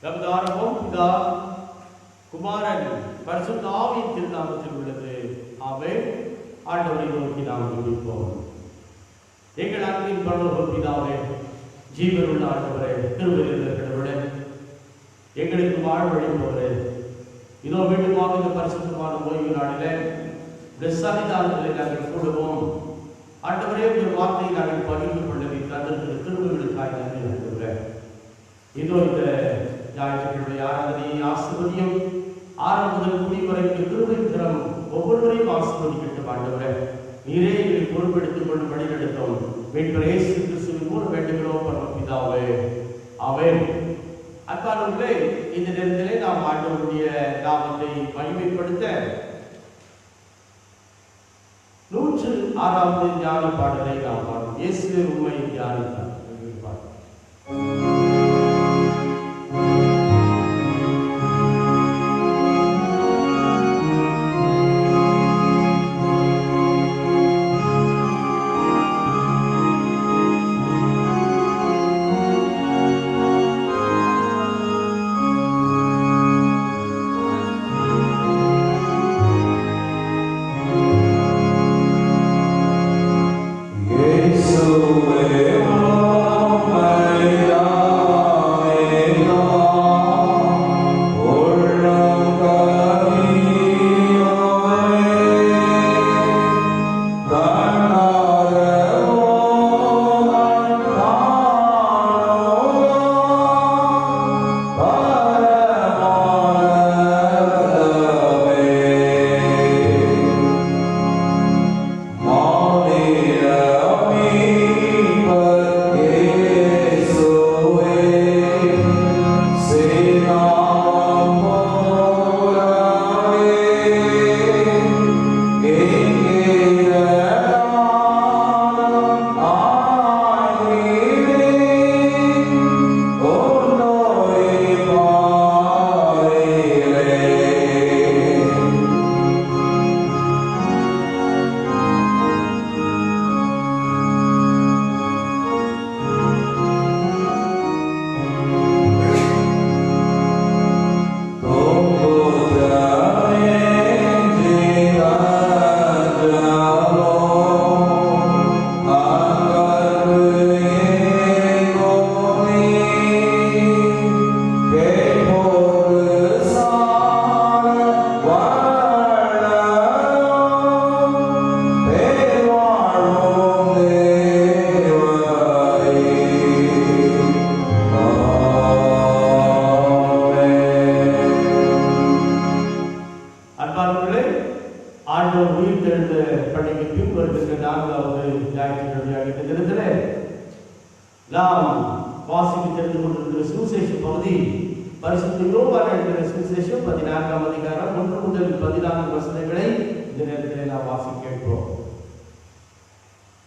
நமதாரமும் பிதா குமாரன் பரிசுத்த ஆவியின் திருநாமத்தில் உள்ளது. ஆமென். ஆண்டவரை நோக்கி நாம் ஜெபிப்போம். எங்கள் அன்பின் பரலோக பிதாவே, ஜீவனுள்ள ஆண்டவரே, கிருபையுள்ள கடவுளே, எங்களுக்கு வாழ்வழிப்பவரே, இதோ மீண்டுமாக இந்த பரிசுத்தமான ஓய்வு நாளிலே சன்னிதானத்திலே நாங்கள் கூடுவோம். ஆண்டவரே, ஒரு வார்த்தையை நாங்கள் பகிர்ந்து கொள்ள தந்திருக்கிற கிருபைகளுக்காய் நன்றி ஆண்டவரே. இதோ இந்த ஞாயிற்றுக்கிழமை ஆராதனையை ஆசீர்வதியும். ஆரம்ப முதல் முடிவரைக்கு கிருபை தரம் ஒவ்வொருவரையும் ஆசீர்வதிக்கட்டும் ஆண்டவரே. நீரே எங்களை பொறுப்பெடுத்துக் கொண்டு வழிநடத்தும். மீட்பர் இயேசு கிறிஸ்துவின் மூலம் வேண்டுகிறோம் பரமபிதாவே. ஆமென். அன்பானவர்களே, இந்த நேரத்திலே நாம் ஆண்டவருடைய நாமத்தை மகிமைப்படுத்த 106வது ஞான பாடலை நாம் பாடுவோம். இயேசுவே உம்மை தியானித்தார்.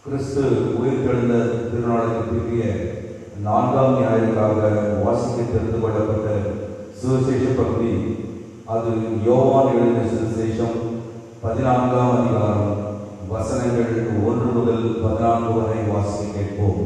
கிறிஸ்து உயிர்த்தெழுந்த திருநாளுக்குரிய 4ஆம் ஞாயிற்காக வாசிக்க தெரிந்து கொள்ளப்பட்ட சுவிசேஷ பகுதி, அது யோவான் எழுதின சுவிசேஷம் 14ஆம் அதிகாரம் வசனங்கள் 1 முதல் 14 வரை வாசிக்க கேட்போம்.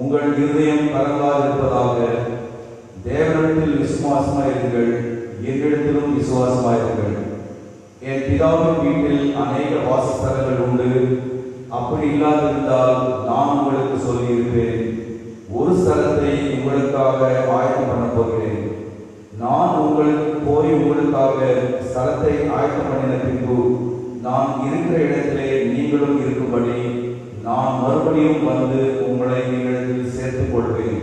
உங்கள் இருதயம் கலங்காதிருப்பதாக, தேவனிடத்தில் விசுவாசமாயிருங்கள், என்னிடத்திலும் விசுவாசமாயிருங்கள். என் பிதாவின் வீட்டில் அநேக வாசஸ்தலங்கள் உண்டு. அப்படி இல்லாதிருந்தால் நான் உங்களுக்கு சொல்லியிருப்பேன். ஒரு ஸ்தலத்தை உங்களுக்காக ஆயத்தம் பண்ண போகிறேன். நான் உங்களுக்கு போய் உங்களுக்காக ஸ்தலத்தை ஆயத்தம் பண்ணின பின்பு நான் இருக்கிற இடத்திலே நீங்களும் இருக்கும்படி நான் மறுபடியும் வந்து உங்களை எங்களிடத்தில் சேர்த்துக் கொள்வேன்.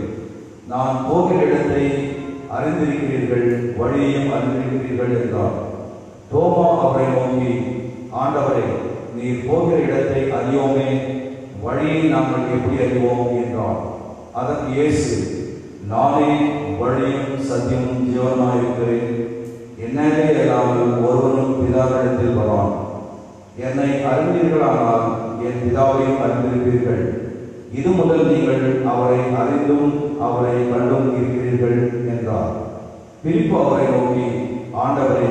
நான் போகிற இடத்தை அறிந்திருக்கிறீர்கள், வழியையும் அறிந்திருக்கிறீர்கள் என்றார். தோமா அவரை நோக்கி, ஆண்டவரே, நீர் போகிற இடத்தை அறியோமே, வழியை நாங்கள் எப்படி அறிவோம் என்றார். அதற்கு இயேசு, நானே வழியும் சத்தியமும் ஜீவனுமாயிருக்கிறேன். என்னே அல்லாமல் ஒருவனும் பிதாவிடத்தில் வரான். என்னை அறிந்தீர்களானால் என் பிதாவையும் அறிந்திருப்பீர்கள். இது முதல் நீங்கள் அவரை அறிந்தும் அவரை கண்டும் இருக்கிறீர்கள் என்றார். பிலிப்பு அவரை நோக்கி, ஆண்டவரே,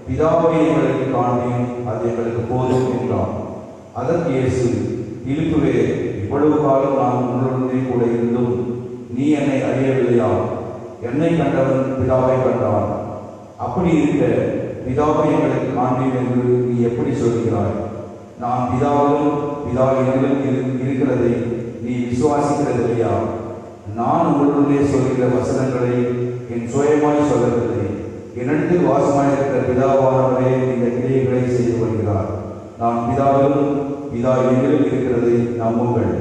பிதாவை எங்களுக்கு காண்பியும், அது எங்களுக்கு போதும் என்றார். அதற்கு இயேசு, பிலிப்புவே, இவ்வளவு காலம் நான் உன்னுடனே கூட இருந்தும் நீ என்னை அறியவில்லையா? என்னை கண்டவன் பிதாவை கண்டான். அப்படி இருக்க பிதாவை எங்களுக்கு காண்பியும் என்று நீ எப்படி சொல்கிறாய்? நான் பிதாவிலும் பிதா என்னிலும் இருக்கிறதை நீ விசுவாசிக்கிறதில்லையா? நான் உங்களுடனே சொல்கிற வசனங்களை என் சுயமாய் சொல்லவில்லை. என்னிடத்தில் வாசமாயிருக்கிற பிதாவானவரே இந்த கிரியைகளை செய்து வருகிறார். நான் பிதாவிலும் பிதா என்னிலும் இருக்கிறதை நம்புங்கள்.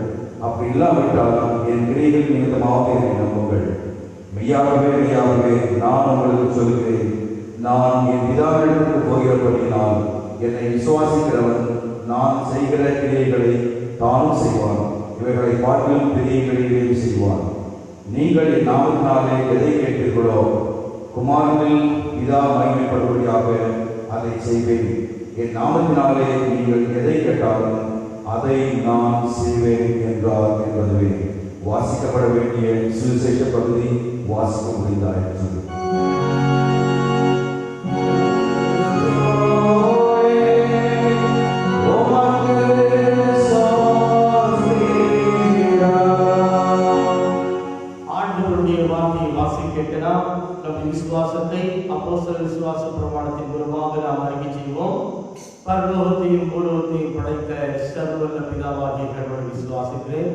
அப்படி இல்லாவிட்டால் என் கிரியைகள் நிமித்தமாக என்னை நம்புங்கள். மெய்யாகவே மெய்யாகவே நான் உங்களுக்கு சொல்கிறேன், நான் என் பிதாவிடத்திற்கு போகிறபடியினால் என்னை விசுவாசிக்கிறவன் நான் செய்கிற கிரியைகளை தானும் செய்வான், இவைகளை பார்க்கிலும் பெரிய கிரியைகளை செய்வான். நீங்கள் என் நாமத்தினாலே எதை கேட்டீர்களோ குமாரனில் பிதா மகிமைப்படும்படியாக அதை செய்வேன். என் நாமத்தினாலே நீங்கள் எதை கேட்டாலும் அதை நான் செய்வேன் என்றார் என்பதுவே வாசிக்கப்பட வேண்டிய சுவிசேஷ பகுதி வாசிக்க முடிந்தாயிற்று. விசுவாசத்தை அப்போஸ்தலர் விசுவாச பிரமாணத்தின் மூலமாக நாம் அறிக்கை செய்வோம். பரலோகத்தையும் பூலோகத்தையும் படைத்த சர்வவல்ல பிதாவாகிய கடவுளை விசுவாசிக்கிறேன்.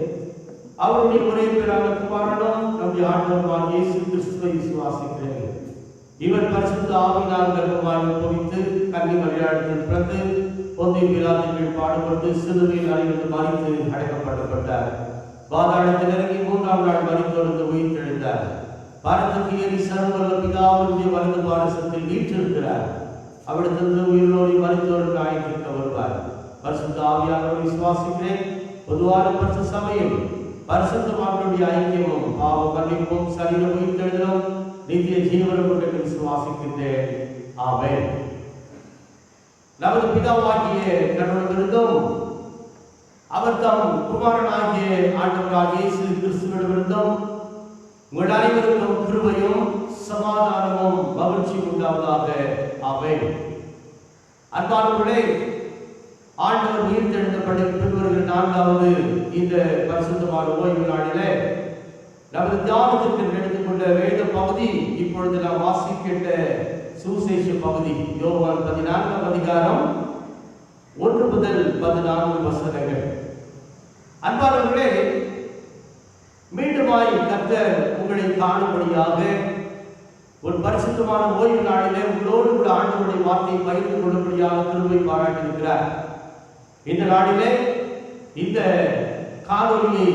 அவருடைய ஒரே பேரான குமாரனும் நம்முடைய ஆண்டவராகிய இயேசு கிறிஸ்துவை விசுவாசிக்கிறேன். இவர் பரிசுத்த ஆவியினால் கர்ப்பமாய் உற்பவித்து கன்னி மரியாதையில் பிறந்து பொந்திய பிலாத்தின் பாடுபட்டு சிலுவையில் அறைந்து மரித்து அடக்கப்பட்டார். பாதாளத்தில் இறங்கி 3ஆம் நாள் மரித்தொழுந்து உயிர்த்தெழுந்தார். பாரதத்துக்கு ஏறி சர்வவல்ல பிதாவுடைய வலது பாரசத்தில் வீற்றிருக்கிறார். அவிடத்திலிருந்து உயிரோடு மரித்தோருக்கு ஆயத்திருக்க வருவார். பரிசுத்த ஆவியானவரை விசுவாசிக்கிறேன். பொதுவான பரிசுத்த சபையும் பரிசுத்தவான்களுடைய ஐக்கியமும் பாவ மன்னிப்பும் சரீர உயிர்த்தெழுதலும் நித்திய ஜீவனும் என்று விசுவாசிக்கின்றேன். ஆமென். நமது பிதாவாகிய கடவுளிடமிருந்தும் அவர் தம் குமாரனாகிய ஆண்டவராகிய இயேசு கிறிஸ்துவிடமிருந்தும் உங்கள் அனைவருக்கும் கிருபையும் சமாதானமும் மகிழ்ச்சி உண்டாவதாக. ஆமென். அன்பானவர்களே, ஆண்டவர் உயிர்த்தெழுந்த பின்வருகிற 4வது இந்த பரிசுத்தமான ஓய்வு நாளிலே நமது தியானத்திற்கு எடுத்துக்கொண்ட வேத பகுதி இப்பொழுது நாம் வாசிக்கின்ற சுவிசேஷ பகுதி யோவான் 14ஆம் அதிகாரம் 1 முதல் 14 வசனங்கள். அன்பானவர்களே, மீண்டுமாய் கர்த்தர் உங்களை காணும்படியாக ஒரு பரிசுத்தமான ஓய்வு நாளிலே உங்களோடு கூட ஆண்டவருடைய வார்த்தையை பகிர்ந்து கொள்ளும்படியாக கிருபை பாராட்டியிருக்கிறார். இந்த நாளிலே இந்த காணொலியை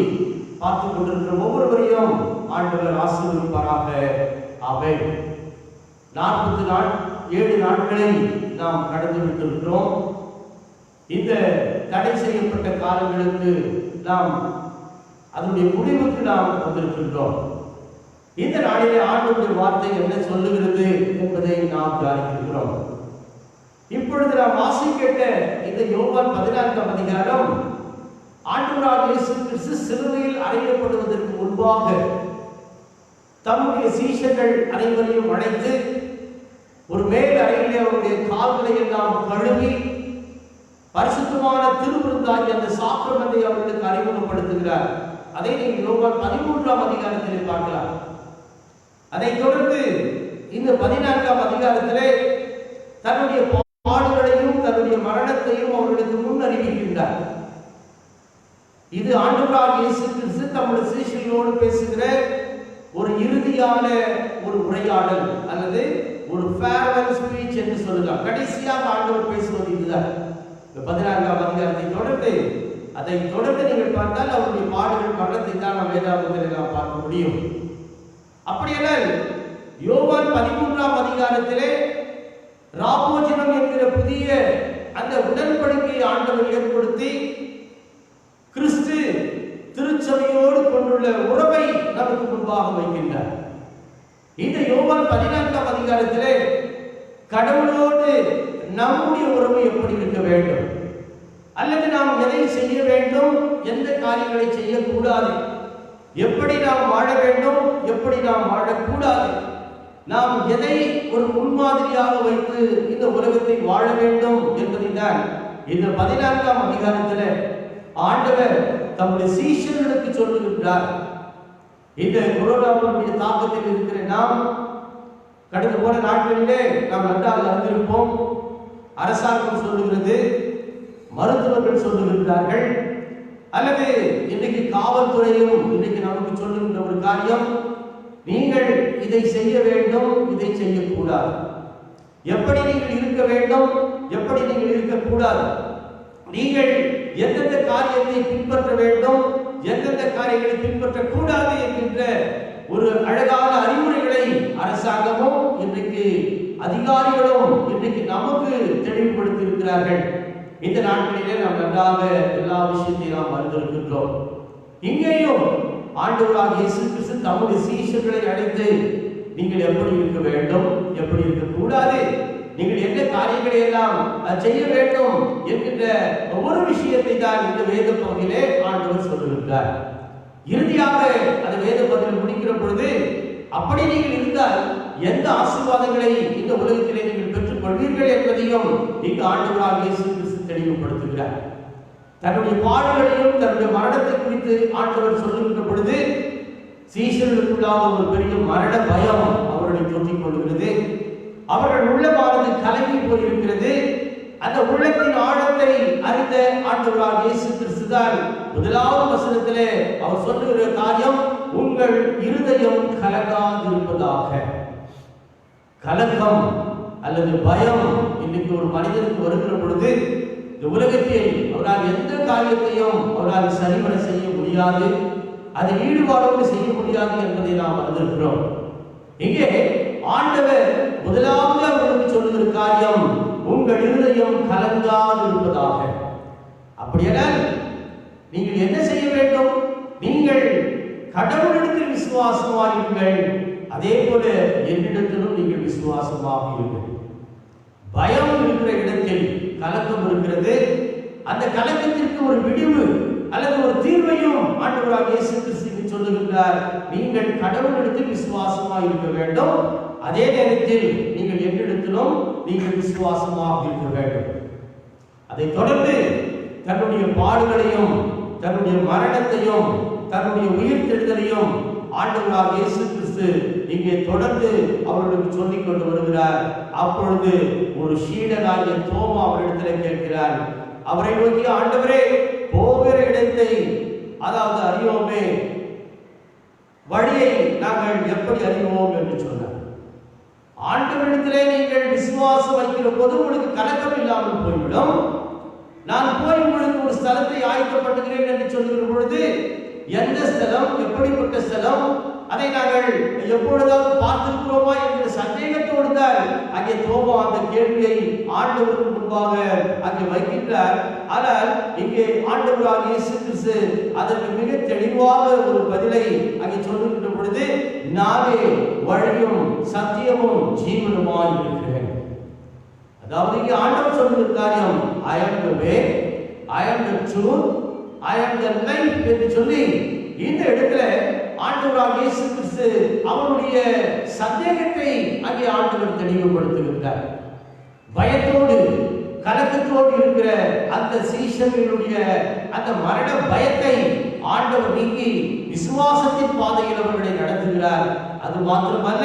பார்த்துக் கொண்டிருக்கிற ஒவ்வொருவரையும் ஆண்டவர் ஆசீர்வதிப்பாராக. ஆமென். 47 நாட்களை நாம் கடந்து விட்டிருக்கிறோம். இந்த தடை செய்யப்பட்ட காலங்களுக்கு நாம் அதனுடைய முடிவுக்கு நாம் வந்திருக்கின்றோம். இந்த நாளிலே ஆண்டவருடைய வார்த்தை என்ன சொல்லுகிறது என்பதை நாம் தியானிக்கிறோம். இப்பொழுது நாம் வாசிக்கின்ற இந்த யோவான் 14ஆம் அதிகாரம் ஆண்டவராகிய இயேசு கிறிஸ்து சிலுவையில் அறையப்படுவதற்கு முன்பாக தம்முடைய சீஷர்கள் அனைவரையும் அழைத்து ஒரு மேல் அறையிலே அவருடைய கால்களை எல்லாம் கழுவி பரிசுத்தமான திருவிருந்தாகிய அந்த சாக்கிரமத்தை அவர்களுக்கு அறிமுகப்படுத்துகிறார். அதை நீங்கள் யோவான் 13ஆம் அதிகாரத்திலே பார்க்கலாம். அதைத் தொடர்ந்து இந்த 14ஆம் அதிகாரத்திலே தன்னுடைய பாடுகளையும் தன்னுடைய மரணத்தையும் அவர்களுக்கு முன் அறிவிக்கின்றார். இது ஆண்டவராகிய இயேசு கிறிஸ்து தம்முடைய சீஷர்களோடு பேசுகிற ஒரு இறுதியான ஒரு உரையாடல் அல்லது ஒரு ஃபேர்வெல் ஸ்பீச் என்று சொல்லலாம். கடைசியாக ஆண்டவர் பேசுவது இதுதான். இந்த 14ஆம் அதிகாரத்தை தொடர்ந்து அதை தொடர்ந்து நீங்கள் பார்த்தால் அவருடைய பாடுகள் மரணத்தை தான் நாம் வேதாகமத்தில் நாம் பார்க்க முடியும். அப்படியென்றால் யோவான் 13ஆம் அதிகாரத்திலே ராபோஜனம் என்கிற புதிய அந்த உடன்படிக்கையை ஆண்டவர் ஏற்படுத்தி கிறிஸ்து திருச்சபையோடு கொண்டுள்ள உறவை நமக்கு முன்பாக வைக்கின்றார். இந்த யோவான் 14ஆம் அதிகாரத்திலே கடவுளோடு நம்முடைய உறவு எப்படி இருக்க வேண்டும் அல்லது நாம் எதை செய்ய வேண்டும், எந்த காரியங்களை செய்யக்கூடாது, எப்படி நாம் வாழ வேண்டும், எப்படி நாம் வாழக்கூடாது, நாம் எதை ஒரு முன்மாதிரியாக வைத்து இந்த உலகத்தை வாழ வேண்டும் என்பதை தான் இந்த 14ஆம் அதிகாரத்தில் ஆண்டவர் தம்முடைய சீஷர்களுக்கு சொல்லுகின்றார். இந்த கொரோனாவுடைய தாக்கத்தில் இருக்கிற நாம் கடந்த போன நாட்களிலே நாம் நன்றாக அறிந்திருப்போம். அரசாங்கம் சொல்லுகிறது, மருத்துவர்கள் சொல்லுகின்றார்கள், அல்லது இன்றைக்கு காவல்துறையும் இன்றைக்கு நமக்கு சொல்லுகின்ற ஒரு காரியம், நீங்கள் இதை செய்ய வேண்டும், இதை செய்யக்கூடாது, எப்படி நீங்கள் இருக்க வேண்டும், எப்படி நீங்கள் இருக்கக்கூடாது, நீங்கள் எந்தெந்த காரியத்தை பின்பற்ற வேண்டும், எந்தெந்த காரியங்களை பின்பற்றக்கூடாது என்கின்ற ஒரு அழகான அறிவுரைகளை அரசாங்கமும் இன்றைக்கு அதிகாரிகளும் இன்றைக்கு நமக்கு தெளிவுபடுத்தி இருக்கிறார்கள். இந்த நாட்களிலே நாம் நன்றாக எல்லா விஷயத்தையும் நாம் அறிந்திருக்கின்றோம். இங்கேயும் ஆண்டவராகிய இயேசு கிறிஸ்து தம்முடைய சீஷர்களை அழைத்து, நீங்கள் எப்படி இருக்க வேண்டும், எப்படி இருக்கக்கூடாது, நீங்கள் என்ன காரியங்களை எல்லாம் செய்ய வேண்டும் என்கின்ற ஒவ்வொரு விஷயத்தை தான் இந்த வேத பகுதியிலே ஆண்டவர் சொல்லுகின்றார். இறுதியாக அந்த வேத பகுதியில் முடிக்கிற பொழுது, அப்படி நீங்கள் இருந்தால் எந்த ஆசீர்வாதங்களை இந்த உலகத்திலே நீங்கள் பெற்றுக் கொள்வீர்கள் என்பதையும் இங்கு ஆண்டவராகிய இயேசு கிறிஸ்து தெளிவுபடுத்துகிறார். தன்னுடைய பாடுகளையும் தன்னுடைய மரணத்தை குறித்து ஆண்டவர் சொல்லுகின்ற பொழுது, சீஷர்களுக்குள்ளாக ஒரு பெரிய மரண பயம் அவர்களை தொற்றிக் கொள்கிறது. அவர்கள் உள்ளமானது கலங்கி போயிருக்கிறது. அந்த உள்ளத்தின் ஆழத்தை அறிந்த ஆண்டவராகிய இயேசு கிறிஸ்து தான் முதலாவது வசனத்திலே அவர் சொல்லுகிற காரியம், உங்கள் இருதயம் கலங்காதிருப்பதாக. கலக்கம் அல்லது பயம் இன்னைக்கு ஒரு மனிதனுக்கு வருகிற பொழுது, இந்த உலகத்தில் அவரால் எந்த காரியத்தையும் அவரால் சரிவர செய்ய முடியாது, அதை ஈடுபாடோடு செய்ய முடியாது என்பதை நாம் அறிந்திருக்கிறோம். இங்கே ஆண்டவர் முதலாவது அவர்களுக்கு சொல்லுகிற காரியம், உங்கள் இருதயம் கலங்காதிருப்பதாக. அப்படியானால் நீங்கள் என்ன செய்ய வேண்டும்? நீங்கள் கடவுளிடத்தில் விசுவாசமாயிருங்கள், அதே போல என்னிடத்திலும் நீங்கள் விசுவாசமாக இருங்கள். பயம் இருக்கிற இடத்தில் கலக்கம் இருக்கிறது. அந்த கலக்கத்திற்கு ஒரு விடிவு அல்லது ஒரு தீர்வையும் ஆண்டவராகிய இயேசு கிறிஸ்து சொல்லுகின்றார். நீங்கள் கடவுளிடத்தில் விசுவாசமாக இருக்க வேண்டும், அதே நேரத்தில் நீங்கள் என்னிடத்திலும் நீங்கள் விசுவாசமாக இருக்க வேண்டும். அதை தொடர்ந்து தன்னுடைய பாடுகளையும் தன்னுடைய மரணத்தையும் தன்னுடைய உயிர்த்தெழுதலையும் ஆண்டவராகிய இயேசு கிறிஸ்து இங்கே தொடர்ந்து அவர்களுக்கு சொல்லிக் கொண்டு வருகிறார். அப்பொழுது ஒரு சீடனாகிய தோமா அவரிடத்தில் கேட்கிறார். அவரை நோக்கி, ஆண்டவரே, போகிற இடத்தை அதாவது அறியோமே, வழியை நாங்கள் எப்படி அறிவோம் என்று சொன்னார். ஆண்டவரிடத்திலே நீங்கள் விசுவாசம் வைக்கிற போது உங்களுக்கு கலக்கம் இல்லாமல் போய்விடும். நான் போய் உங்களுக்கு ஒரு ஸ்தலத்தை ஆயத்தப்படுகிறேன் என்று சொல்லுகிற பொழுது, எந்த ஸ்தலம், எப்படிப்பட்ட ஸ்தலம், அதை நாங்கள் எப்பொழுதாவது பார்த்திருக்கிறோமா என்கிற சந்தேகத்தோடு தான் அங்கே தோமா அந்த கேள்வியை ஆண்டவருக்கு முன்பாக அங்கே வைக்கின்றார். ஆனால் இங்கே ஆண்டவராகிய இயேசு கிறிஸ்து அதற்கு மிக தெளிவாக ஒரு பதிலை அங்கே சொல்லுகின்ற பொழுது, நானே வழியும் சத்தியமும் ஜீவனுமாய் இருக்கிறேன். அதாவது இங்கே ஆண்டவர் சொல்லுகிற காரியம், I am the way, I am the truth, I am the life என்று சொல்லி இந்த இடத்துல ஆண்டவராகிய இயேசு கிறிஸ்து அவருடைய சந்தேகத்தை அங்கே ஆண்டவர் தெளிவுபடுத்துகின்றார். பயத்தோடு கலக்கத்தோடு இருக்கிற அந்த சீஷர்களுடைய அந்த மரண பயத்தை ஆண்டவர் நீக்கி விசுவாசத்தின் பாதையில் அவர்களை நடத்துகிறார். அது மாத்திரமல்ல,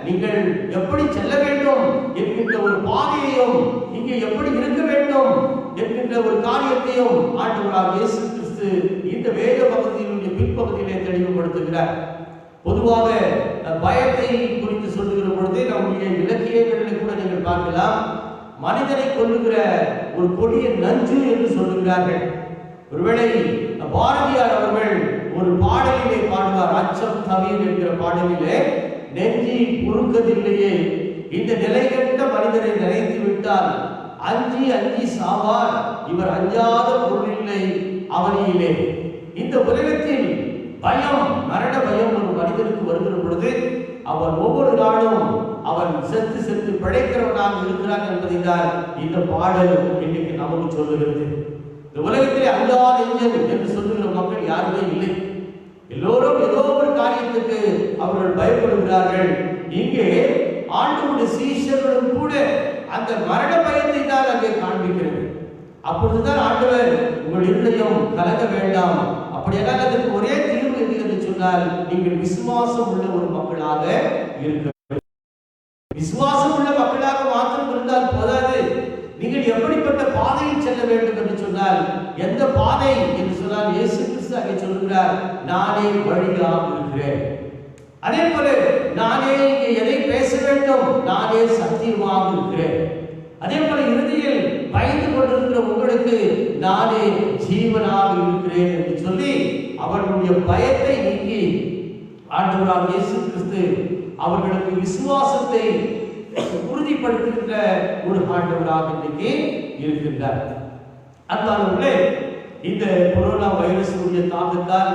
நீங்கள் எப்படி செல்ல வேண்டும் என்கின்ற ஒரு பாதையையும், இங்கே எப்படி இருக்க வேண்டும் என்கின்ற ஒரு காரியத்தையும் ஆண்டவராகிய இயேசு கிறிஸ்து இந்த வேத பகுதியினுடைய பின்பகுதியிலே தெளிவுபடுத்துகிறார். பொதுவாக பயத்தை குறித்து சொல்லுகிற பொழுது நம்முடைய இலக்கியங்களில் கூட நீங்கள் பார்க்கலாம், மனிதனை கொல்லுகிற ஒரு கொடிய நஞ்சு என்று சொல்லுகிறார்கள். ஒருவேளை பாரதியார் அவர்கள் ஒரு பாடலிலே பாடுவார், அச்சம் தவிர் என்கிற பாடலிலே, நெஞ்சி பொறுக்கதில்லையே, இந்த நிலைகட்ட மனிதரை நினைத்து விட்டால் அஞ்சி அஞ்சி சாவார், இவர் அஞ்சாத பொருளில்லை அவனியிலே. இந்த உலகத்தில் பயம், மரண பயம் ஒரு மனிதனுக்கு வருகிற பொழுது அவன் ஒவ்வொரு நாளும் அவன் செத்து செத்து பிழைக்கிறவனாக இருக்கிறான் என்பதை தான் இந்த பாடல் இன்னைக்கு நமக்கு சொல்லுகிறது. இந்த உலகத்திலே அல்லா நெஞ்சன் என்று சொல்லுகிற மக்கள் யாருமே இல்லை. எல்லோரும் ஏதோ ஒரு காரியத்துக்கு அவர்கள் பயப்படுகிறார்கள். இங்கே ஆண்டவருடைய சீஷர்களும் கூட அந்த மரண பயத்தை தான் அங்கே காண்பிக்கிறது. அப்பொழுதுதான் ஆண்டவர் உங்கள் இருதயம் கலங்க வேண்டாம், அப்படியெல்லாம் அதற்கு ஒரே தீர்வு எது என்று சொன்னால் நீங்கள் விசுவாசம் உள்ள ஒரு மக்களாக இருக்க. விசுவாசம் உள்ள மக்களாக மாத்திரம் இருந்தால் போதாது, நீங்கள் எப்படிப்பட்ட பாதையில் செல்ல வேண்டும் என்று சொன்னால், எந்த பாதை என்று சொன்னால் இயேசு கிறிஸ்து அங்கே சொல்கிறார், நானே வழியாக இருக்கிறேன். அதே போல நானே இங்கே எதை பேச வேண்டும், நானே சத்தியமாக இருக்கிறேன். அதே போல இறுதியில் பயந்து கொண்டிருக்கிற உங்களுக்கு நானே ஜீவனாக இருக்கிறேன் என்று சொல்லி அவர்களுடைய பயத்தை நீக்கி ஆண்டவராக இயேசு கிறிஸ்து அவர்களுக்கு விசுவாசத்தை உறுதிப்படுத்துகின்ற ஒரு ஆண்டவராக இன்றைக்கு இருக்கின்றார். அன்பானவர்களே, இந்த கொரோனா வைரஸுடைய தாக்கத்தால்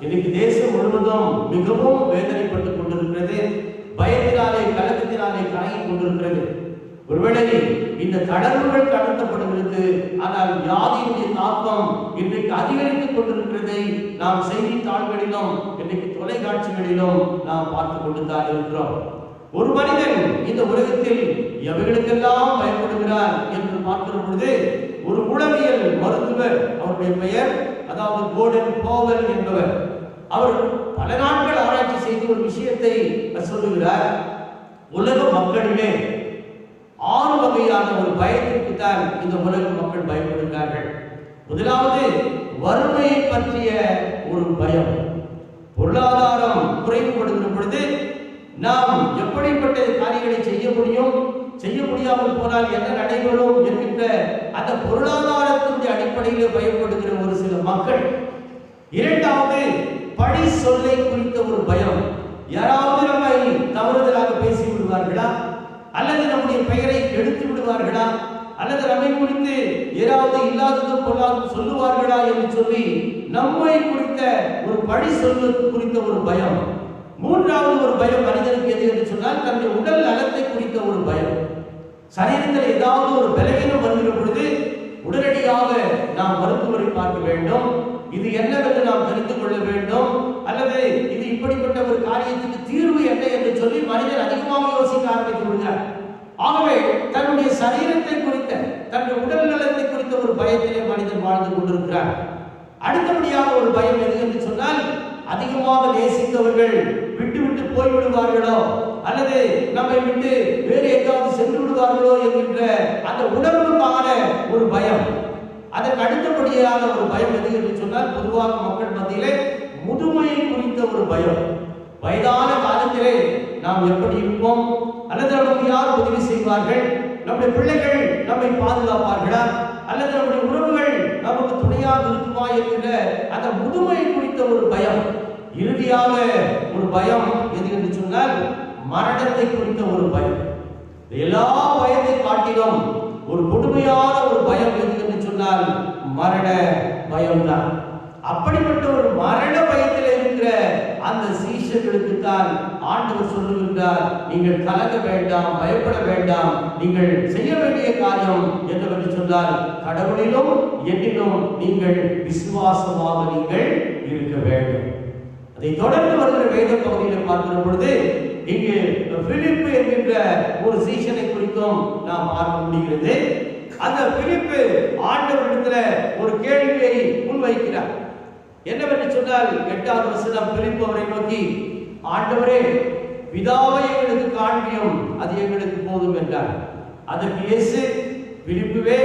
இன்னைக்கு தேசம் முழுவதும் மிகவும் வேதனைப்பட்டுக் கொண்டிருக்கிறது. பயத்தினாலே கலக்கத்தினாலே கலங்கி கொண்டிருக்கிறது. ஒருவேளை இந்த தளர்வுகள் கடத்தப்படுகிறது, ஆனால் வியாதியுடைய தாக்கம் இன்றைக்கு அதிகரித்துக் கொண்டிருக்கிறதை நாம் செய்தித்தாள்களிலும் இன்றைக்கு தொலைக்காட்சிகளிலும் நாம் பார்த்து கொண்டுதான் இருக்கிறோம். ஒரு மனிதன் இந்த உலகத்தில் எவைகளுக்கெல்லாம் பயப்படுகிறார் என்று பார்க்கிற பொழுது ஒரு உளவியல் மருத்துவர், அவருடைய பெயர் அதாவது கோர்டன் போவல் என்பவர், அவர் பல நாட்கள் ஆராய்ச்சி செய்து ஒரு விஷயத்தை சொல்லுகிறார். உலக மக்களிலே 6 வகையான ஒரு பயத்திற்கு தான் இந்த உலக மக்கள் பயப்படுகிறார்கள். முதலாவது வறுமையை பற்றிய ஒரு பயம். பொருளாதாரம் குறைவுபடுகிற பொழுது நாம் எப்படிப்பட்ட காரியங்களை செய்ய முடியும், செய்ய முடியாமல் போனால் என்ன நடைபெறும் என்கின்ற அந்த பொருளாதாரத்தினுடைய அடிப்படையில் பயப்படுகிற ஒரு சில மக்கள். இரண்டாவது பழி சொல்லை குறித்த ஒரு பயம். யாராவது நம்மை தவறுதலாக பேசி விடுவார்களா, அல்லது நம்முடைய பெயரை கெடுத்து விடுவார்களா, அல்லது நம்மை குறித்து ஏதாவது இல்லாதது பொல்லாதது சொல்லுவார்களா என்று சொல்லி நம்மை குறித்த ஒரு பழி சொல்வது குறித்த ஒரு பயம். மூன்றாவது ஒரு பயம் மனிதனுக்கு எது என்று சொன்னால் தன்னுடைய உடல் நலத்தை குறித்த ஒரு பயம். சரீரத்தில் ஏதாவது ஒரு பலவீனம் வருகிற பொழுது உடனடியாக நாம் மருத்துவரை பார்க்க வேண்டும், இது என்னவென்று நாம் தெரிந்து கொள்ள வேண்டும், அல்லது இது இப்படிப்பட்ட ஒரு காரியத்துக்கு தீர்வு என்ன என்று சொல்லி மனிதன் அதிகமாக யோசிக்க ஆரம்பித்து விடுகிறார். ஆகவே தன்னுடைய சரீரத்தை குறித்த தன்னுடைய உடல் நலத்தை குறித்த ஒரு பயத்திலே மனிதன் வாழ்ந்து கொண்டிருக்கிறார். அடுத்தபடியாக ஒரு பயம் எது என்று சொன்னால், அதிகமாக நேசித்தவர்கள் விட்டு விட்டு போய்விடுவார்களோ, அல்லது நம்மை விட்டு வேறு எங்காவது சென்று விடுவார்களோ என்கின்ற அந்த உணர்வுக்கான ஒரு பயம். அதற்கு அடுத்தபடியான ஒரு பயம் எது என்று சொன்னால், பொதுவாக மக்கள் மத்தியிலே முதுமையை குறித்த ஒரு பயம். வயதான காலத்திலே நாம் எப்படி இருப்போம், அல்லது நமக்கு யார் உதவி செய்வார்கள், நம்முடைய பிள்ளைகள் நம்மை பாதுகாப்பார்களா, அல்லது நம்முடைய உறவுகள் நமக்கு துணையாக இருக்குமா என்கிற அந்த முதுமையை குறித்த ஒரு பயம். இறுதியாக ஒரு பயம் எது என்று சொன்னால், மரணத்தை குறித்த ஒரு பயம். எல்லா பயத்தை காட்டிலும் ஒரு கொடுமையான ஒரு பயம் எது என்று சொன்னால் மரண பயம்தான். அப்படிப்பட்ட ஒரு மரண பயத்தில் இருக்கிற அந்த சீஷர்களுக்கு தான் ஆண்டவர் சொல்லுகின்றார், நீங்கள் கலங்க வேண்டாம், பயப்பட வேண்டாம், நீங்கள் செய்ய வேண்டிய காரியம் என்னவென்று சொன்னால், கடவுளிலும் என்னிலும் நீங்கள் விசுவாசமாக நீங்கள் இருக்க வேண்டும். அதை தொடர்ந்து வருகிற வேத பகுதியில் பார்க்கிற பொழுது இங்கு பிலிப்பு என்கின்ற ஒரு சீஷனை குறித்தும் நாம் பார்க்க முடிகிறது. அந்த பிலிப்பு ஆண்டவரிடத்துல ஒரு கேள்வியை முன்வைக்கிறார். என்னவென்று சொன்னால் 8வது வசனம், பிலிப்பு அவரை நோக்கி, ஆண்டவரே, பிதாவை எங்களுக்கு காண்பியும், அது எங்களுக்கு போதும் என்றார். அதற்கு இயேசு, பிலிப்புவே,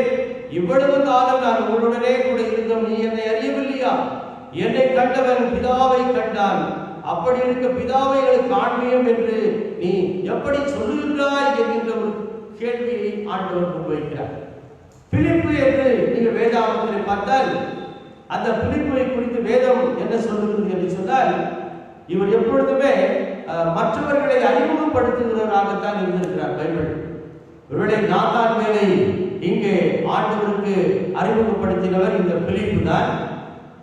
இவ்வளவு காலம் நான் உங்களுடனே கூட இருந்தோம், நீ என்னை அறியவில்லையா? என்னை கண்டவன் பிதாவை கண்டான். அப்படி இருக்க பிதாவை எங்களுக்கு காண்பியும் என்று நீ எப்படி சொல்லுகின்றாய் என்கின்ற ஒரு கேள்வியை ஆண்டவர் முன்வைக்கிறார். பிலிப்பு என்று நீங்கள் வேதாகமத்தில் பார்த்தால், அந்த பிலிப்பை குறித்து வேதம் என்ன சொல்லுகிறது என்று சொன்னால், இவர் எப்பொழுதுமே மற்றவர்களை அறிமுகப்படுத்துகிறவராகத்தான் இருந்திருக்கிறார். பைபிள் ஒருவேளை நாத்தான் மேலை இங்கே ஆண்டவருக்கு அறிமுகப்படுத்தினவர் இந்த பிலிப்பு தான்.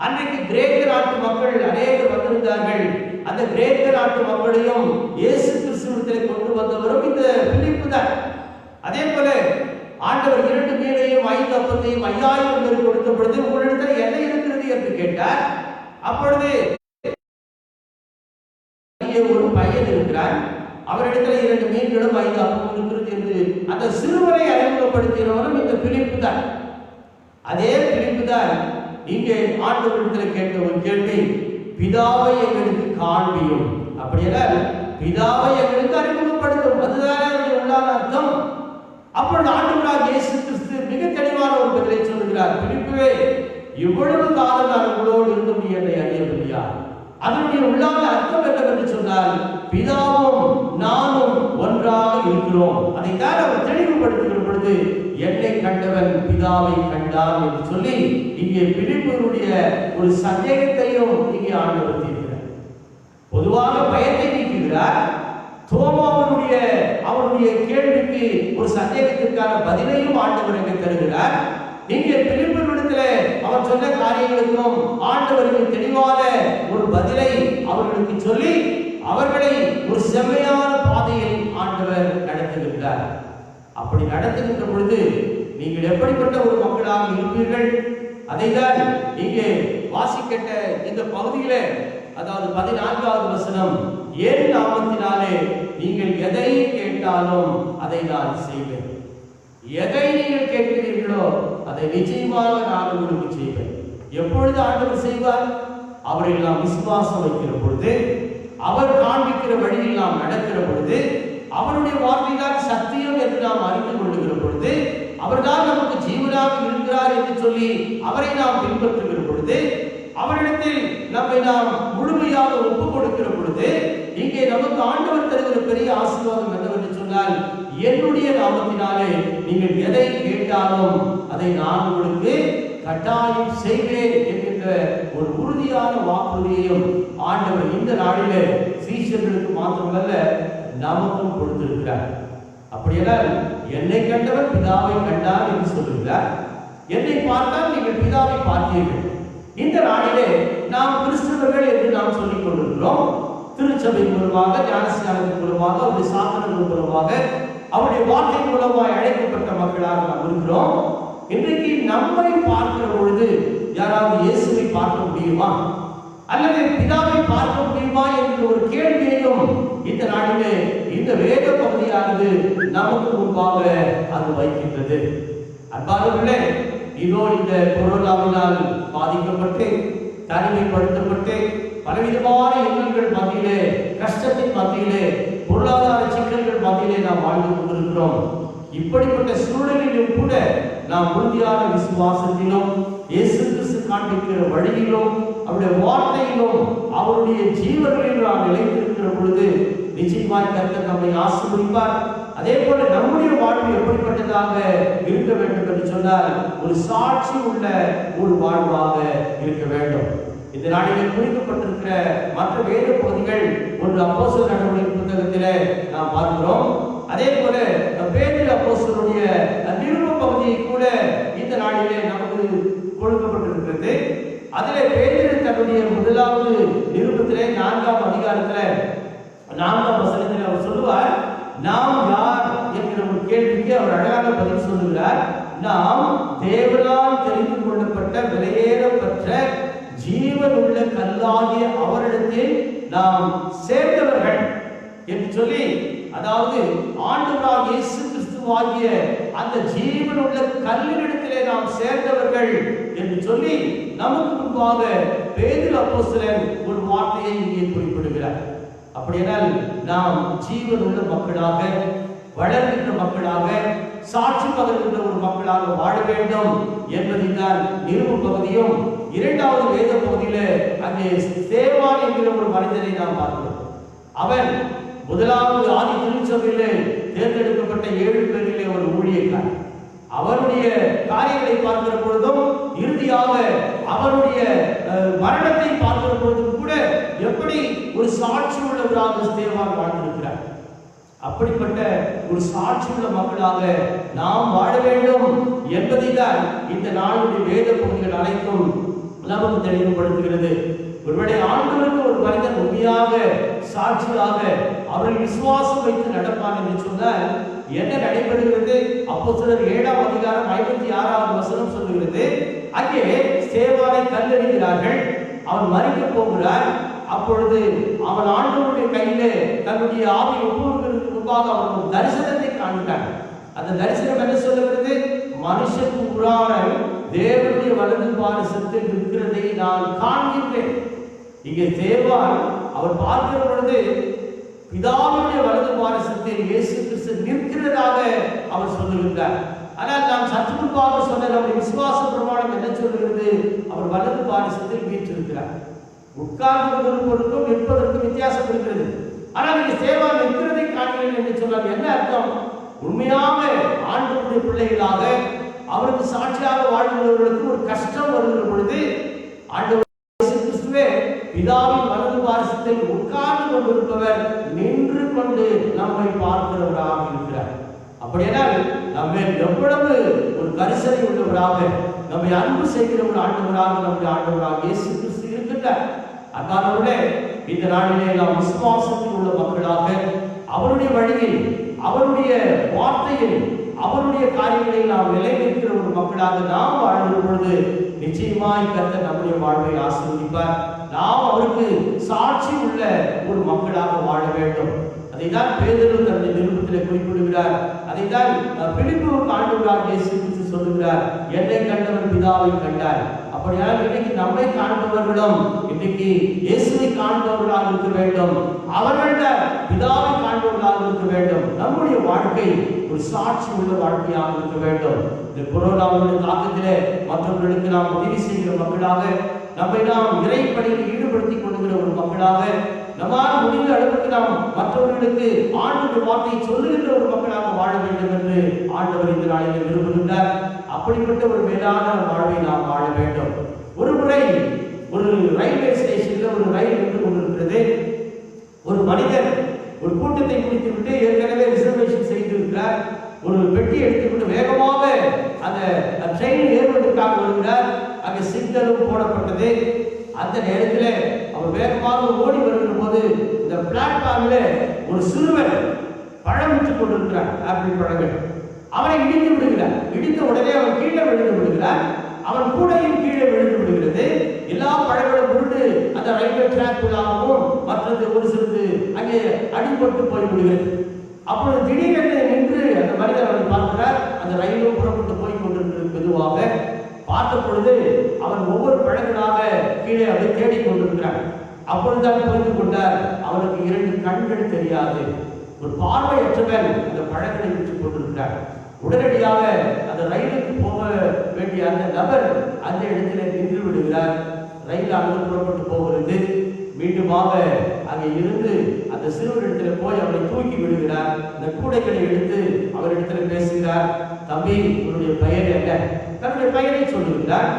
அன்றைக்கு கிரேக்க நாட்டு மக்கள் அநேகர் வந்திருந்தார்கள். அந்த கிரேக்க நாட்டு மக்களையும் இயேசு கிறிஸ்துவிடத்தில் கொண்டு வந்தவரும் இந்த பிலிப்பு தான். அதே போல ஆண்டவர் 2 மீனையும் 5 அப்பத்தையும் 5000 பேருக்கு கொடுத்த பொழுது உங்களிடத்தில் என்ன இருக்கிறது என்று கேட்டார். அப்பொழுது ஒரு பையன் இருக்கிறார், அவரிடத்தில் 2 மீன்களும் 5 அப்பமும் இருக்கிறது என்று அந்த சிறுவரை அறிமுகப்படுத்தினவரும் இந்த பிலிப்பு தான். அதே பிலிப்பு தான் இங்கே ஆண்டவரிடத்தில் கேட்ட ஒரு கேள்வி, பிதாவை எங்களுக்கு காண்பியும். அப்படியெல்லாம் பிதாவை எங்களுக்கு அறிமுகப்படுத்தும், அதுதான் உள்ளான அர்த்தம். அப்பொழுது ஆண்டவராகிய இயேசு கிறிஸ்து மிக தெளிவான ஒரு பதிலை சொல்லுகிறார், பிலிப்புவே, இவ்வளவு காலம் நான் உங்களோடு இருந்தும் நீ என்னை அறியவில்லையா? அதனுடைய உள்ளான அர்த்தம் என்னவென்று சொன்னால், பிதாவும் நானும் ஒன்றாக இருக்கிறோம். அதைத்தான் அவர் தெளிவுபடுத்துகிற பொழுது, என்னை கண்டவன் பிதாவை கண்டான் என்று சொல்லி இங்கே பிலிப்புடைய ஒரு சந்தேகத்தையும் இங்கே ஆண்டவர் தீர்க்கிறார். பொதுவாக பயத்தை நீக்குகிறார். அவருடைய கேள்விக்கு ஒரு சந்தேகத்திற்கான பதிலையும் ஆண்டவர் இங்கே தருகிறார். இங்கே பிலிப்புவிடத்திலே அவர் சொன்ன காரியங்களுக்கும் ஆண்டவருக்கு தெளிவான ஒரு பதிலை அவர்களுக்கு சொல்லி அவர்களை ஒரு செம்மையான பாதையில் ஆண்டவர் நடத்துகின்றார். அப்படி நடத்துகின்ற பொழுது நீங்கள் எப்படிப்பட்ட ஒரு மக்களாக இருப்பீர்கள்? அதைதான் இங்கே வாசிக்கின்ற இந்த பகுதியில, அதாவது 14வது வசனம், என் நாமத்தினாலே நீங்கள் எதை கேட்டாலும் அதை நான் செய்வேன். எதை நீங்கள் கேட்கிறீர்களோ அதை நிச்சயமாக நான் உங்களுக்கு செய்வேன். எப்பொழுது ஆண்டவர் செய்வார்? அவரில் நாம் விசுவாசம் வைக்கிற பொழுது, அவர் காண்பிக்கிற வழியில் நாம் நடக்கிற பொழுது, அவருடைய வார்த்தைதான் சத்தியம் என்று நாம் அறிந்து கொள்ளுகிற பொழுது, அவர்தான் நமக்கு ஜீவனாக இருக்கிறார் என்று சொல்லி அவரை நாம் பின்பற்றுகிற பொழுது, அவரிடத்தில் நம்மை நாம் முழுமையாக ஒப்புக் கொடுக்கிற பொழுது, இங்கே நமக்கு ஆண்டவர் தருகிற பெரிய ஆசீர்வாதம் என்னவென்று சொன்னால், என்னுடைய நாமத்தினாலே நீங்கள் எதை கேட்டாலும் அதை நான் உங்களுக்கு கட்டாயம் செய்வேன் என்கின்ற ஒரு உறுதியான வாக்குறுதியையும் ஆண்டவர் இந்த நாளிலே சீஷர்களுக்கு மாத்திரமல்ல நமக்கும் கொடுத்திருக்கிறார். அப்படியென்றால் என்னை கண்டவர் பிதாவை கண்டார் என்று சொல்லுகிறார். என்னை பார்த்தால் நீங்கள் பிதாவை பார்த்தீர்கள். இந்த நாளிலே நாம் கிறிஸ்தவர்கள் என்று நாம் சொல்லிக் கொண்டிருக்கிறோம். திருச்சபை மூலமாக, ஞானஸ்நானத்தின் மூலமாக, அவருடைய சாசனங்கள் மூலமாக, அவருடைய வார்த்தை மூலமாக அழைக்கப்பட்ட மக்களாக நாம் இருக்கிறோம். இன்றைக்கு நம்மை பார்க்கிற பொழுது யாராவது இயேசுவை பார்க்க முடியுமா அல்லது பிதாவை பார்க்க முடியுமா என்கிற ஒரு கேள்வியையும் இந்த நாளிலே இந்த வேத பகுதியானது நமக்கு முன்பாக அது வைக்கின்றது. அன்பானவர்களே, இதோ இந்த கொரோனாவினால் பாதிக்கப்பட்டு தனிமைப்படுத்தப்பட்டு பலவிதமான எண்ணங்கள் மத்தியிலே, கஷ்டத்தின் மத்தியிலே, பொருளாதார சிக்கல்கள் மத்தியிலே நாம் வாழ்ந்து கொண்டிருக்கிறோம். இப்படிப்பட்ட சூழலிலும் கூட நாம் உறுதியான விசுவாசத்திலும் இயேசு கிறிஸ்து காண்பிக்கிற வழியிலும் அவருடைய வார்த்தையிலும் அவருடைய ஜீவனிலும் நாம் நிலைத்திருக்கிற பொழுது நிச்சயமாய் கர்த்தர் நம்மை ஆசீர்வதிப்பார். அதே போல நம்முடைய வாழ்வு எப்படிப்பட்டதாக இருக்க வேண்டும் என்று சொன்னால், ஒரு சாட்சி உள்ள ஒரு வாழ்வாக இருக்க வேண்டும். இந்த நாளில் குறிக்கப்பட்டிருக்கிற மற்ற வேத பகுதிகள் ஒன்று அப்போஸ்தலர் நடவடிக்கை புத்தகத்திலே நாம் பார்க்கிறோம். அதே போல பேதுரு அப்போஸ்தலருடைய நிருப பகுதியை கூட இந்த நாளிலே நமக்கு கொடுக்கப்பட்டிருக்கிறது. அதிலே பேதுரு தன்னுடைய முதலாவது நிருபத்திலே 4ஆம் அதிகாரத்திலே 4ஆம் வசனத்திலே அவர் சொல்லுவார், நாம் யார் என்கிற ஒரு கேள்விக்கு அவர் அழகான பதில் சொல்லுகிறார். நாம் தேவனால் தெரிந்து கொள்ளப்பட்ட விலையேறப்பட்ட ஜீவன் உள்ள கல்லாகிய அவரிடத்தில் நாம் சேர்ந்தவர்கள் என்று சொல்லி, அதாவது ஆண்டவராகிய இயேசு கிறிஸ்துவாகிய அந்த ஜீவன் உள்ள கல்லினிடத்திலே நாம் சேர்ந்தவர்கள் என்று சொல்லி நமக்கு முன்பாக பேதுரு அப்போஸ்தலன் ஒரு வார்த்தையை இங்கே குறிப்பிடுகிறார். அப்படியானால் நாம் ஜீவன் உள்ள மக்களாக, வளர்கின்ற மக்களாக, சாட்சி பகர்கின்ற ஒரு மக்களாக வாழ வேண்டும் என்பதுதான் நிருப பகுதியும். 2வது வேத பகுதியில அங்கே சேவான் என்கிற ஒரு மனிதனை நாம் பார்க்கிறோம். அவன் முதலாவது ஆதி திருச்சபையிலே தேர்ந்தெடுக்கப்பட்ட 7 பேரிலே ஒரு ஊழியக்காரர். அவருடைய காரியங்களை பார்க்கிற பொழுதும், இறுதியாக அவருடைய மரணத்தை பார்க்கிற பொழுதும் கூட எப்படி ஒரு சாட்சி உள்ளவராக ஸ்தேவான் வாழ்ந்திருக்கிறார். அப்படிப்பட்ட ஒரு சாட்சி உள்ள மக்களாக நாம் வாழ வேண்டும் என்பதை தான் இந்த நாளுடைய வேத பகுதிகள் அனைத்தும் நமக்கு தெளிவுபடுத்துகிறது. ஒருவேளை ஆண்டவருக்கு ஒரு மனிதன் உண்மையாக சாட்சியாக அவர்கள் விசுவாசம் வைத்து நடப்பான் என்று சொன்னால் என்ன நடைபெறுகிறது? அப்போஸ்தலர் 7ஆம் அதிகாரம் 56வது வசனம் சொல்லுகிறது, அங்கே ஸ்தேவானை கல்லெறிகிறார்கள், அவன் மரிக்க போகிறார். அப்பொழுது அவன் ஆண்டவருடைய கையிலே தன்னுடைய ஆவி ஒப்புவதற்கு முன்பாக அவன் ஒரு தரிசனத்தை காண்கிறான். அந்த தரிசனம் என்ன சொல்லுகிறது? மனுஷகுமாரன் தேவனுடைய வலது பாரிசத்தில் இருக்கிறதை நான் காண்கின்றேன். இங்கே தேவான் அவர் பார்க்கிற பொழுது பிதாவுடைய வலது பாரிசத்தில் இயேசு கிறிஸ்து நிற்கிறதாக அவர் சொல்லுகின்றார். ஆனால் நாம் சற்று முன்பாக சொன்ன நம்முடைய விசுவாச பிரமாணம் என்ன சொல்லுகிறது? அவர் வலது பாரிசத்தில் வீற்றிருக்கிறார். உட்கார்ந்து கொண்டிருப்பதற்கும் நிற்பதற்கும் வித்தியாசம் இருக்கிறது. ஆனால் இங்கே தேவான் நிற்கிறதை காண்கிறேன் என்று சொன்னால் என்ன அர்த்தம்? உண்மையாக ஆண்டவருடைய பிள்ளைகளாக அவருக்கு சாட்சியாக வாழ்கிறவர்களுக்கு ஒரு கஷ்டம் வருகிற பொழுது ஆண்டவர் இயேசு கிறிஸ்துவே பிதாவின் வலது பாரிசத்தில் உட்கார்ந்து கொண்டிருப்பவர் நின்று கொண்டு நம்மை பார்க்கிறவராக இருக்கிறார். அப்படியானால் நம்மை எவ்வளவு ஒரு கரிசனை உள்ளவராக, நம்மை அன்பு செய்கிற ஒரு ஆண்டவராக நம்முடைய ஆண்டவராக இயேசு கிறிஸ்து இருக்கின்றார். அதானவர்களே, இந்த நாளிலே நாம் விசுவாசத்தில் உள்ள மக்களாக அவருடைய வழியில், அவருடைய வார்த்தையில், அவருடைய காரியங்களை நாம் நிலைநிற்கிற ஒரு மக்களாக நாம் வாழ்கிற பொழுது நிச்சயமாய் கர்த்தர் நம்முடைய வாழ்வை ஆசீர்வதிப்பார். நாம் அவருக்கு சாட்சி உள்ள ஒரு மக்களாக வாழ வேண்டும். அதைதான் பேதுரு தன்னுடைய நிருபத்திலே குறிப்பிடுகிறார். அதைதான் பிலிப்புவுக்கு ஆண்டவராகிய இயேசு கிறிஸ்து சொல்லுகிறார், என்னை கண்டவர் பிதாவை கண்டார். அப்படியானால் இன்னைக்கு நம்மை காண்பவர்களும் இன்னைக்கு இயேசுவை காண்பவர்களாக இருக்க வேண்டும். அவர்கள பிதாவை காண்பவர்களாக இருக்க வேண்டும். நம்முடைய வாழ்க்கை ஒரு சாட்சி உள்ள வாழ்க்கையாக இருக்க வேண்டும். இந்த கொரோனாவுடைய தாக்கத்திலே மற்றவர்களுக்கு நாம் உதவி செய்கிற மக்களாக, நம்மை நாம் இறைப்பணியில் ஈடுபடுத்திக் கொள்கிற ஒரு மக்களாக, நம்மால் முடிந்த அளவுக்கு நாம் மற்றவர்களுக்கு ஆண்டவருடைய வார்த்தையை சொல்லுகின்ற ஒரு மக்களாக வாழ வேண்டும் என்று ஆண்டவர் இந்த நாளில் விரும்புகின்றார். அப்படிப்பட்ட ஒரு மேலான வாழ்வை நாம் வாழ வேண்டும். ஒரு முறை ஒரு ரயில்வே ஸ்டேஷன்ல ஒரு ரயில் நின்று கொண்டிருக்கிறது. ஒரு மனிதர் ஒரு கூட்டத்தை முடித்துவிட்டு ஏற்கனவே ரிசர்வேஷன் செய்திருக்கிறார். ஒரு பெட்டி எடுத்துக்கொண்டு வேகமாக அந்த ட்ரெயின் ஏறுவதற்காக வருகிறார். அங்கே சிக்னலும் போடப்பட்டது. அந்த நேரத்தில் அவர் வேகமாக ஓடி வருகிற போது இந்த பிளாட்ஃபார்மில் ஒரு சிறுவன் பழம் விற்றுக் கொண்டிருக்கிறார், ஆப்பிள் பழங்கள். அவனை இடித்து விடுகிறார். இடித்த உடனே அவன் கீழே விழுந்து விடுகிறார். அவன் கூடையும் கீழே விழுந்து விடுகிறது. எல்லா பழங்களும் விழுந்து அந்த ரயில்வே ட்ராக் உள்ளாகவும் மற்றது ஒரு சிறிது அங்கே அடிபட்டு போய் விடுகிறது. அப்பொழுது திடீரென்று நின்று அந்த மனிதர் அவனை பார்க்கிறார். அந்த ரயிலும் புறப்பட்டு போய் கொண்டிருக்கிறது. மெதுவாக பார்த்த பொழுது அவன் ஒவ்வொரு பழங்களாக கீழே அதை தேடிக் கொண்டிருக்கிறான். அப்பொழுதுதான் புரிந்து கொண்டார், அவனுக்கு 2 கண்கள் தெரியாது. ஒரு பார்வையற்றவன் அந்த பழங்களை விற்றுக் கொண்டிருக்கிறார். உடனடியாக அந்த ரயிலுக்கு போக வேண்டிய அந்த நபர் அந்த இடத்திலே நின்று விடுகிறார். ரயில் அங்கு புறப்பட்டு போகிறது. மீண்டுமாக அங்கே இருந்து அந்த சிறுவனிடத்தில் போய் அவனை தூக்கி விடுகிறார். அந்த கூடைகளை எடுத்து அவரிடத்தில் பேசுகிறார். தம்பி, உன்னுடைய பெயர் என்ன? தன்னுடைய பெயரை சொல்லுகிறார்.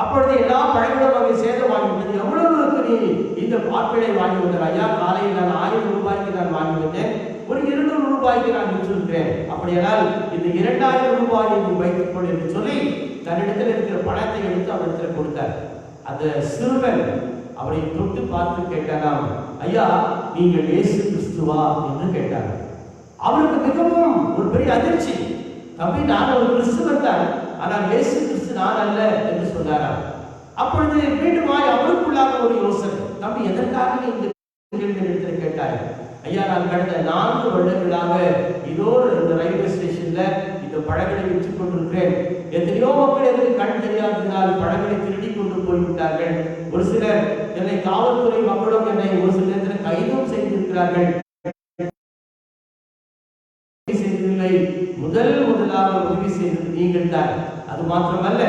அப்பொழுது எல்லா பழங்களும் அங்கே சேதமாகிவிட்டது. எவ்வளவுக்கு நீ இந்த ஆப்பிளை வாங்கி வந்தார்? ஐயா, காலையில் நான் 1000 ரூபாய்க்கு நான் வாங்கி வந்தேன், ஒரு 200 ரூபாய்க்கு நான் விற்றிருக்கிறேன். அப்படியானால் இந்த 2000 ரூபாயை நீ வைத்துக் கொள் என்று சொல்லி தன்னிடத்தில் இருக்கிற பணத்தை எடுத்து அவரிடத்தில் கொடுத்தார். அந்த சிறுவன் அவரை தொட்டு பார்த்து கேட்டாராம், ஐயா, நீங்கள் இயேசு கிறிஸ்துவா என்று கேட்டார். அவருக்கு மிகவும் ஒரு பெரிய அதிர்ச்சி. தம்பி, நான் ஒரு கிறிஸ்துவன் தான், ஆனால் இயேசு கிறிஸ்து நான் அல்ல என்று சொன்னாராம். அப்பொழுது மீண்டுமாய் அவருக்குள்ளாக ஒரு யோசனை, தம்பி, எதற்காக இந்த இடத்தில் கேட்டார்? ஐயா, நான் கடந்த 4 வருடங்களாக இதோ இந்த ரயில்வே ஸ்டேஷன்ல இந்த பழங்களை விற்றுக் கொண்டிருக்கிறேன். எத்தனையோ மக்கள் எனக்கு கண் தெரியாததினால் பழங்களை திருடி கொண்டு போய்விட்டார்கள். ஒரு சிலர் என்னை காவல்துறை மக்களும் என்னை ஒரு சில நேரத்தில் கைதும் செய்திருக்கிறார்கள். முதலாக உதவி செய்தது நீங்கள் தான். அது மாத்திரமல்ல,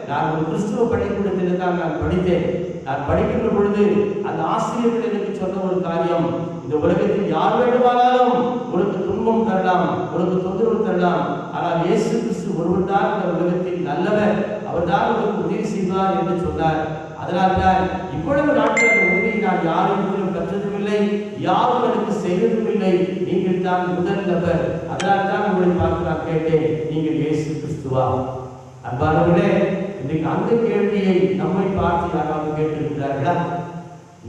நான் ஒரு கிறிஸ்துவ பள்ளிக்கூடத்தில் தான் நான் படித்தேன். நான் படிக்கின்ற பொழுது அந்த ஆசிரியர்கள் எனக்கு சொன்ன ஒரு காரியம், இந்த உலகத்தில் யார் வேண்டுமானாலும் உனக்கு துன்பம் தரலாம், உனக்கு தொந்தரவு தரலாம், ஆனால் இயேசு கிறிஸ்து ஒருவர் தான் இந்த உலகத்தில் நல்லவர், அவர் தான் உனக்கு உதவி செய்வார் என்று சொன்னார். அதனால்தான் இவ்வளவு நாட்கள் அந்த உதவியை நான் யாரும் கற்றதும் இல்லை, யாரும் எனக்கு செய்ததும் இல்லை. நீங்கள் தான் முதல் நபர். அதனால் தான் உங்களை பார்த்து நான் கேட்டேன், நீங்கள் இயேசு கிறிஸ்துவா? அன்பானவர்களே, இன்றைக்கு அந்த கேள்வியை நம்மை பார்த்து யாராவது கேட்டிருக்கிறார்களா?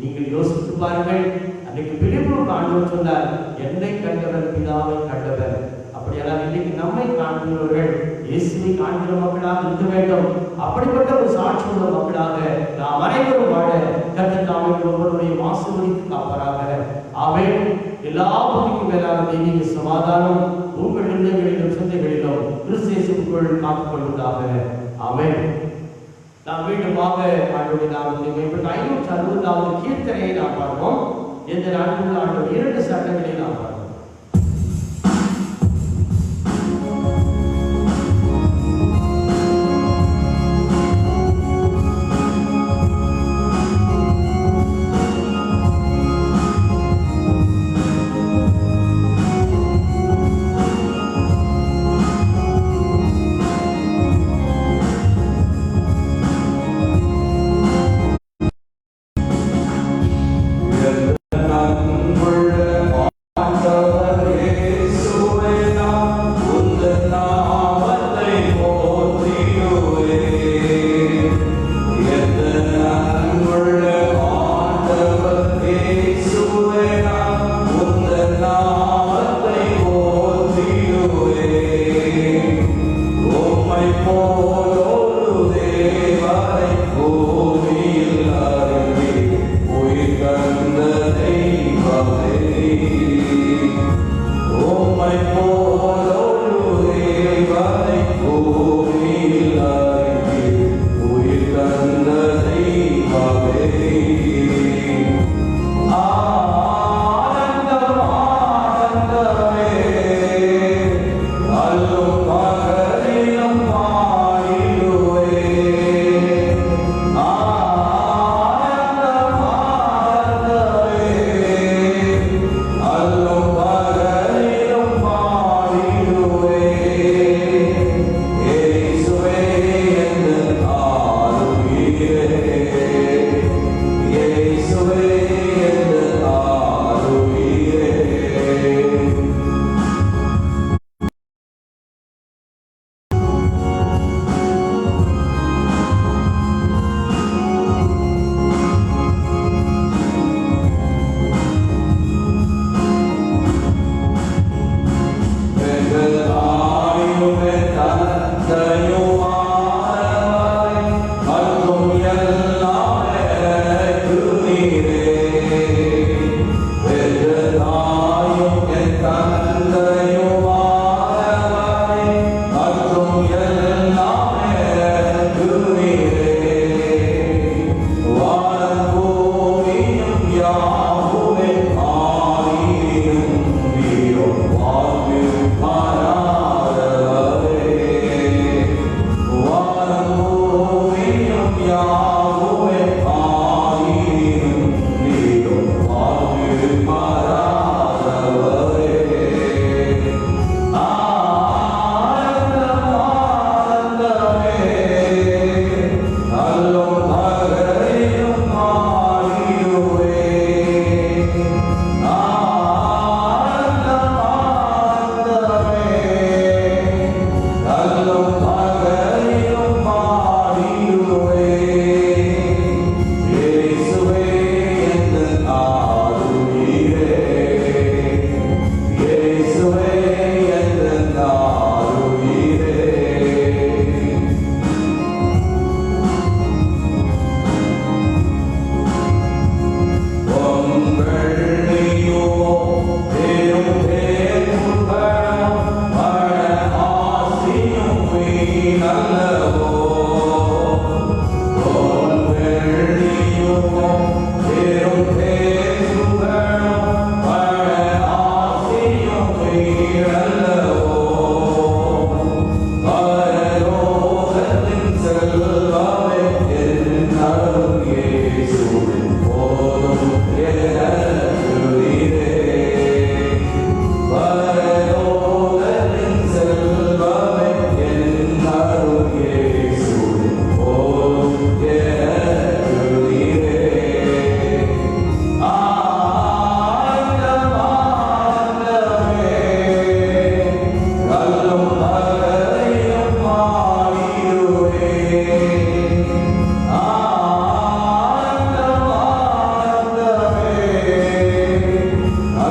நீங்கள் யோசித்து பாருங்கள். அன்னைக்கு பிலிப்புக்கு ஆண்டவர் சொன்னார், என்னை கண்டவர் பிதாவை கண்டவர். அப்படியெல்லாம் இன்னைக்கு நம்மை காண்கிறவர்கள் இயேசுவை காண்கிற மக்களாக இருக்க வேண்டும். அப்படிப்பட்ட ஒரு சாட்சி உள்ள மக்களாக நாம் அனைவரும் வாழ கர்த்தர் தாமே ஒவ்வொருவரையும் ஆசீர்வதித்து காப்பாராக. ஆமென். எல்லா புதிக்கும் மேலான தெய்வீக சமாதானம் உங்கள் இருதயங்களிலும் சிந்தைகளிலும் கிறிஸ்து இயேசுவுக்குள் காத்துக் கொள்வதாக. ஆமென். நாம் மீண்டுமாக ஆண்டவருடைய நாமத்தை மேம்பட்டு 560வது கீர்த்தனையை நாம் பார்ப்போம். இந்த நாட்களில் ஆண்டவர் 2 சட்டங்களை நாம் பார்ப்போம்.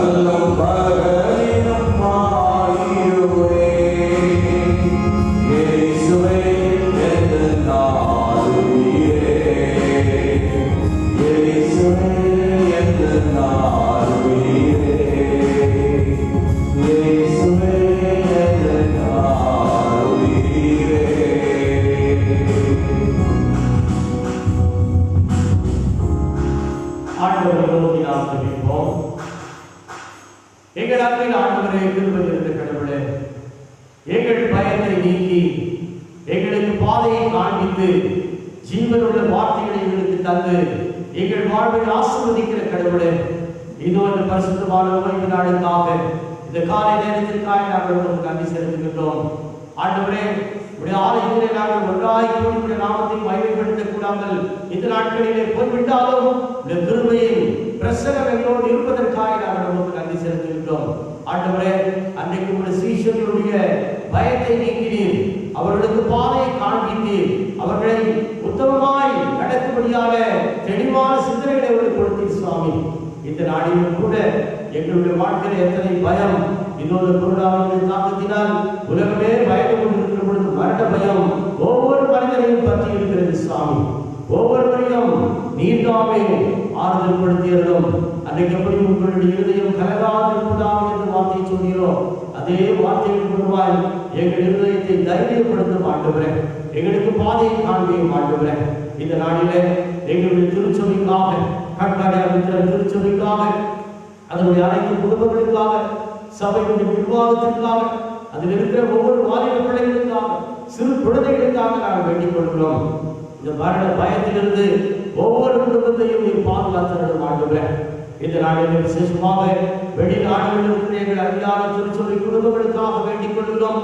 பகலும் பகலினும் ஆயிடுவே இயேசுவே என்று நான் உயிரே இயேசுவே என்று நான் உயிரே இயேசுவே என்று நான் உயிரே. ஆண்டவரை நோக்கி நாம் ஜெபிப்போம். எங்கள் அன்பின் ஆண்டவரே, கிருபை நிறைந்த கடவுளே, எங்கள் பயத்தை நீக்கி எங்களுக்கு பாதையை காண்பித்து ஜீவனுள்ள வார்த்தைகளை எங்களுக்கு தந்து எங்கள் வாழ்வில் ஆசீர்வதிக்கிற கடவுளே, இது ஒரு பரிசுத்தமான ஓய்வு நாளுக்காக இந்த காலை நேரத்திற்காக நாங்கள் உங்களுக்கு நன்றி செலுத்துகின்றோம். ஆண்டவரே, உடைய ஆலயத்திலே நாங்கள் ஒன்றாய் கூடி உடைய நாமத்தை மகிமைப்படுத்தக் கூடாமல் இந்த நாட்களிலே போய்விட்டாலும் இந்த கிருபையை பிரசன்னம் எங்களோடு இருப்பதற்காக நாங்கள் உங்களுக்கு நன்றி செலுத்துகின்றோம். ஆண்டவரே, அன்றைக்கு உடைய சீஷர்களுடைய பயத்தை நீக்கினீர், அவர்களுக்கு பாதையை காண்பித்தீர், அவர்களை உத்தமமாய் நடக்கும்படியாக தெளிவான சிந்தனைகளை அவர்களுக்கு கொடுத்தீர் சுவாமி. இந்த நாளிலும் கூட எங்களுடைய வாழ்க்கையில் எத்தனை பயம், இன்னொரு கொரோனாவின் தாக்கத்தினால் உலகமே பயந்து கொண்டிருக்கிற பொழுது மரண பயம் ஒவ்வொரு மனிதனையும் பற்றி இருக்கிறது சுவாமி. ஒவ்வொருவரையும் நீர்தாமே ஆறுதல் படுத்தியதும் அன்றைக்கு எப்படி உங்களுடைய இருதயம் கலகாது இருப்பதாக என்று வார்த்தை சொன்னீரோ அதே வார்த்தையின் மூலமாய் எங்கள் இருதயத்தை தைரியப்படுத்த ஆண்டவரே, எங்களுக்கு பாதையை காண்பியும் ஆண்டவரே. இந்த நாளிலே எங்களுடைய திருச்சபைக்காக, கட்டாய திருச்சபைக்காக, அதனுடைய அனைத்து குடும்பங்களுக்காக, சபையுடைய நிர்வாகத்திற்காக, அதில் இருக்கிற ஒவ்வொரு வாலிப பிள்ளைகளுக்காக, சிறு குழந்தைகளுக்காக நாங்கள் வேண்டிக் கொள்கிறோம். இந்த மரண பயத்திலிருந்து ஒவ்வொரு குடும்பத்தையும் நீ பாதுகாத்து ஆண்டவரே. இந்த நாளில் விசேஷமாக வெளிநாடுகளில் இருக்கிற எங்கள் அருமையான திருச்சபை குடும்பங்களுக்காக வேண்டிக் கொள்கிறோம்.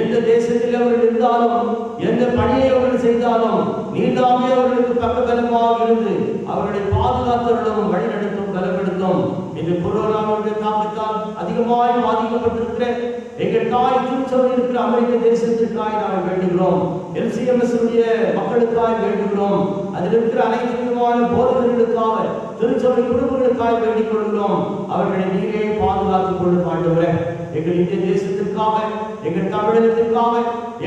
எந்த தேசத்தில் அவர்கள் இருந்தாலும், எந்த பணியை அவர்கள் செய்தாலும், நீதாமே அவர்களுக்கு பக்கபலமாக இருந்து அவர்களை பாதுகாத்தவர்களும் வழிநடத்தும் பலப்படுத்தும். இந்த கொரோனாவுடைய தாக்கத்தால் அதிகமாய் பாதிக்கப்பட்டிருக்கிற எங்கள் தாய் திருச்சபை இருக்கிற அமெரிக்க தேசத்திற்காய் நாங்கள் வேண்டுகிறோம். LCMS மக்களுக்காய் வேண்டுகிறோம். அதில் இருக்கிற அனைத்து விதமான போதகர்களுக்காக, திருச்சபை குடும்பங்களுக்காக வேண்டிக் கொள்கிறோம். அவர்களை நீரே பாதுகாத்துக் கொள்ள ஆண்டவரே. எங்கள் இந்திய தேசத்திற்காக, எங்கள் தமிழகத்திற்காக,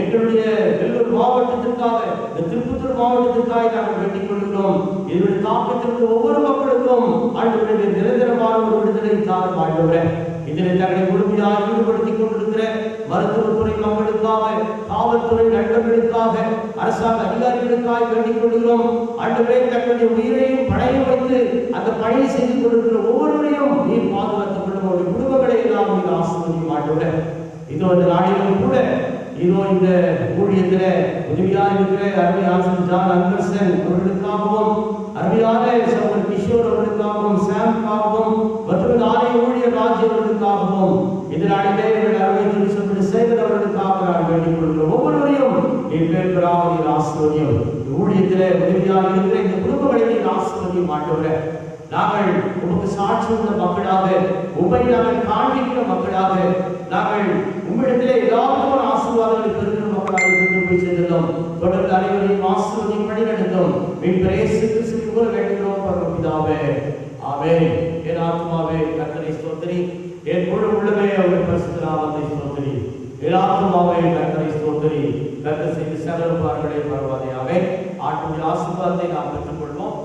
எங்களுடைய வெள்ளூர் மாவட்டத்திற்காக, இந்த திருப்பத்தூர் மாவட்டத்திற்காக நாங்கள் வேண்டிக் கொள்கிறோம். இதனுடைய தாக்கத்திற்கு ஒவ்வொரு மக்களுக்கும் ஆண்டவருடைய நிரந்தரமான ஒரு விடுதலை தாரும் ஆண்டவரே. இதில் தங்களை முழுமையாக ஈடுபடுத்திக் கொண்டிருக்கிற மருத்துவத்துறை மக்களுக்காக, காவல்துறை நண்பர்களுக்காக, அரசாங்க அதிகாரிகளுக்காக வேண்டிக் கொள்கிறோம். ஆண்டவரே, தங்களுடைய உயிரையும் பணையும் வைத்து அந்த பணியை செய்து கொண்டிருக்கிற ஒவ்வொருவரையும் நீர் பாதுகாத்துக் கொள்ளும். அவருடைய குடும்பங்களை எல்லாம் நீர் ஆசீர்வதியும் ஆண்டவரே. இதோ இந்த நாளிலும் கூட இதோ இந்த ஊழியத்தில உதவியாக இருக்கிற அருமை ஆசிரியர் ஜான் அன்பர்சன் அவர்களுக்காகவும், அருமையான சகோதரர் கிஷோர் அவர்களுக்காகவும், சாம்காகவும் மற்றும் ஆலய ஊழியர் ராஜ் அவர்களுக்காகவும், இந்த நாளிலே எங்கள் அருமை திருச்சபை சேகர் அவர்களுக்காக நான் வேண்டிக் கொள்கிறோம். ஒவ்வொருவரையும் நீர் பேர் பெறாமல் நீர் ஆசீர்வதியும். ஊழியத்திலே உதவியாக இருக்கிற இந்த குடும்பங்களை நீர் ஆசீர்வதியும் ஆண்டவரே. நாங்கள் உமக்கு சாட்சி உள்ள மக்களாக, உண்மை நாங்கள் காண்பிக்கிற மக்களாக, நாங்கள் உம்மிடத்திலே ஏதாவது ஒரு ஆசீர்வாதங்களை பெறுகிற மக்களாக இருந்து போய் சென்றோம். தொடர்ந்து அனைவரையும் ஆசீர்வதியும் வழி நடத்தும். மீட்பு வேண்டுகிறோம் பரமபிதாவே. ஆமென். என் ஆத்மாவே கர்த்தரை ஸ்தோத்திரி, என் முழு உள்ளமே அவர் பரிசுத்த நாமத்தை ஸ்தோத்திரி. என் ஆத்மாவே கர்த்தரை ஸ்தோத்திரி, கர்த்தர் செய்த சகல உபகாரங்களை மறவாதே. ஆமென். ஆண்டவருடைய ஆசீர்வாதத்தை நாம் பெற்றுக்கொள்வோம்.